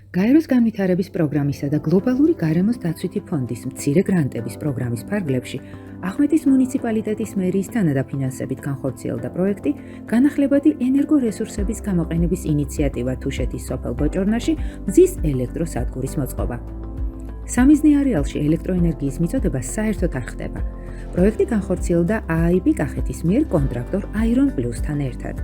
გაეროს განვითარების პროგრამისა და გლობალური გარემოს დაცვითი ფონდის მცირე გრანტების პროგრამის ფარგლებში ახმეტის მუნიციპალიტეტის მერიის თანადაფინანსებით განხორციელდა პროექტი განახლებადი ენერგორესურსების გამოყენების ინიციატივა თუშეთის სოფელ ბოჭორნაში მზის ელექტროსადგურის მოწყობა. სამიზნე არეალში ელექტროენერგიის მიწოდება საერთოდ არ ხდება. პროექტი განხორციელდა AIP კახეთის მიერ კონტრაქტორ Iron Plus-თან ერთად.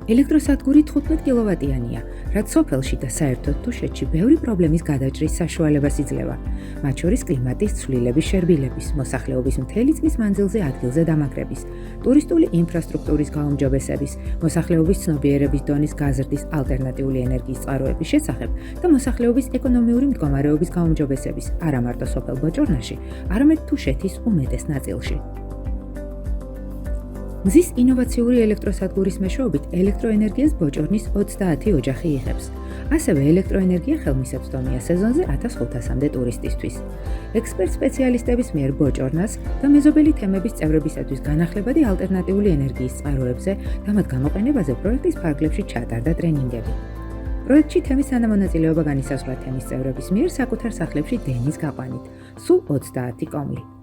ელექტროსადგური 15 კილოვატიანია, რაც სოფელში და საერთოდ თუშეთში ბევრი პრობლემის გადაჭრის საშუალებას იძლევა, მათ შორის კლიმატის ცვლილების შერბილების, მოსახლეობის მთელი წლის მანძილზე ადგილზე დამაგრების, ტურისტული ინფრასტრუქტურის გაუმჯობესების, მოსახლეობის ცნობიერების დონის გაზრდის ალტერნატიული ენერგიის წყაროების შესახებ და მოსახლეობის ეკონომიური მდგომარეობის გაუმჯობესების არა მარტო სოფელ ბოჭორნაში, არამედ თუშეთის უმეტეს ნაწილში. მზის ინოვაციური ელექტროსადგურის მეშვეობით ელექტროენერგიას ბოჭორნის 30 ოჯახი იღებს. ასევე ელექტროენერგია ხელმისაწვდომია სეზონზე 1500-მდე ტურისტისთვის. ექსპერტ-სპეციალისტების მიერ ბოჭორნას და მეზობელი თემების წევრებისათვის განახლებადი ალტერნატიული ენერგიის წყაროებზე და მათ გამოყენებაზე პროექტის ფარგლებში ჩატარდა ტრენინგები. პროექტში თემის თანამონაწილეობა განისაზღვრა თემის წევრების მიერ საკუთარ სახლებში დენის გაყვანით, სულ 30 კომლი.